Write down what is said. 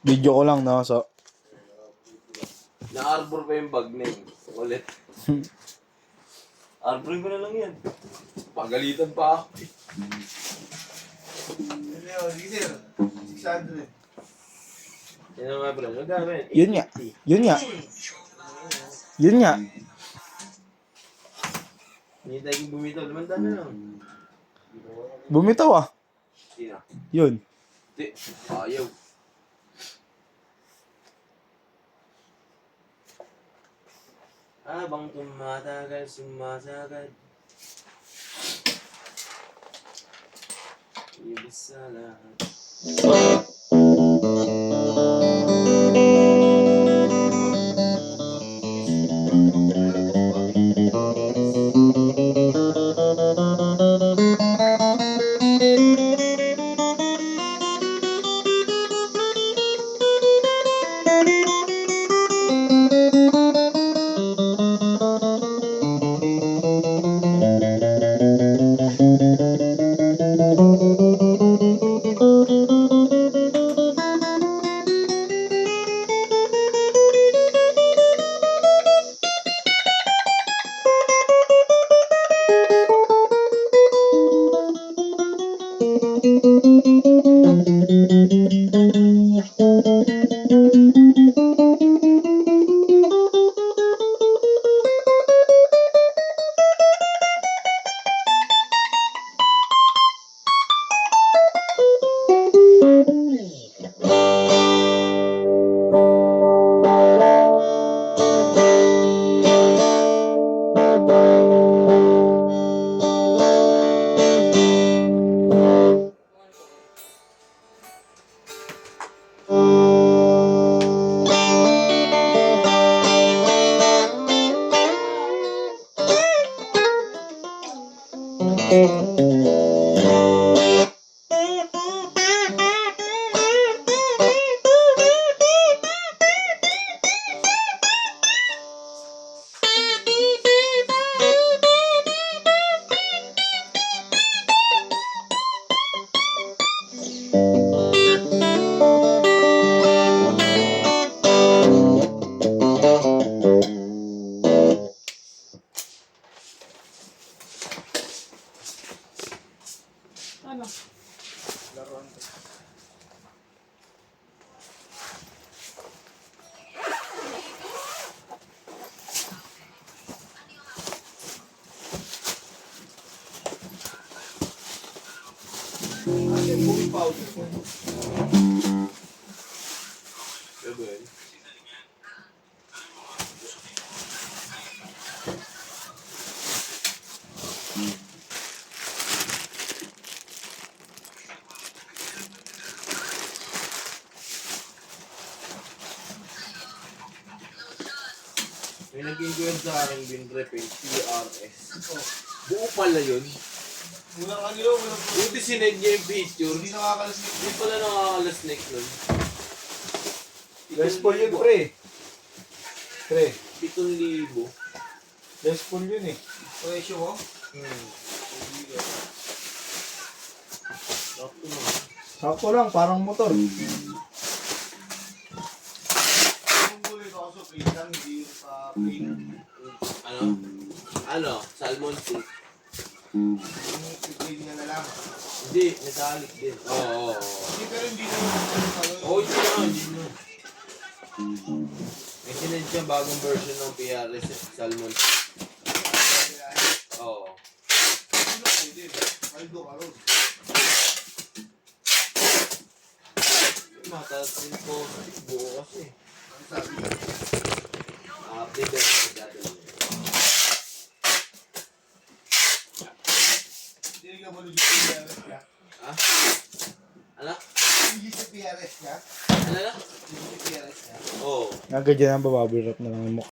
Video ko lang, no? So, Na-arbor pa yung bag na yun. Ulit. Arborin ko na lang yan. Pagalitan pa ako. Sige sir, 600. Yan nga bro, nagamit. yun nga. Yun nga. Yun nga. Hindi tayo bumitaw. Lumanda na lang. Bumitaw ah. Sino? Yun. Hindi. Ayaw. Habang tumatagal, sumasagad. Ibig sa lahat. Ano? Laruan ko. Ano yung movie powder ko? Diba yun? May nag-inquire sa akin binrep yung TRS. Buo pala yun. Walang ano yun, walang Buti sinend niya yung picture. Hindi nakakalasnik. Hindi pala nakakalasnik nun. Les Paul yun, pre. Pre, 7,000. Les Paul yun eh. Presyo mo? Sakto na. Sakto lang, parang motor. Yung gulay ko ako sa plane lang, hindi yung sa plane. Ano? Ano? Salmon steak. Yung plane niya na lang. Hindi, metallic din. Oo. Hindi, pero hindi na yung Oo, hindi na, hindi na. May sinend siya bagong version ng PRS eh. Salmon. Oo. Aldo ka ron. Matasin po. Buo kasi. Ang sabi niya. Update na sa dadalhin. Hindi ka mo legit sa PRS ka? Ha? Ano? Legit sa PRS ka? Ano na? Legit sa PRS ka? Oo. Nagka dyan ang bababoy rap na lang yung mukha.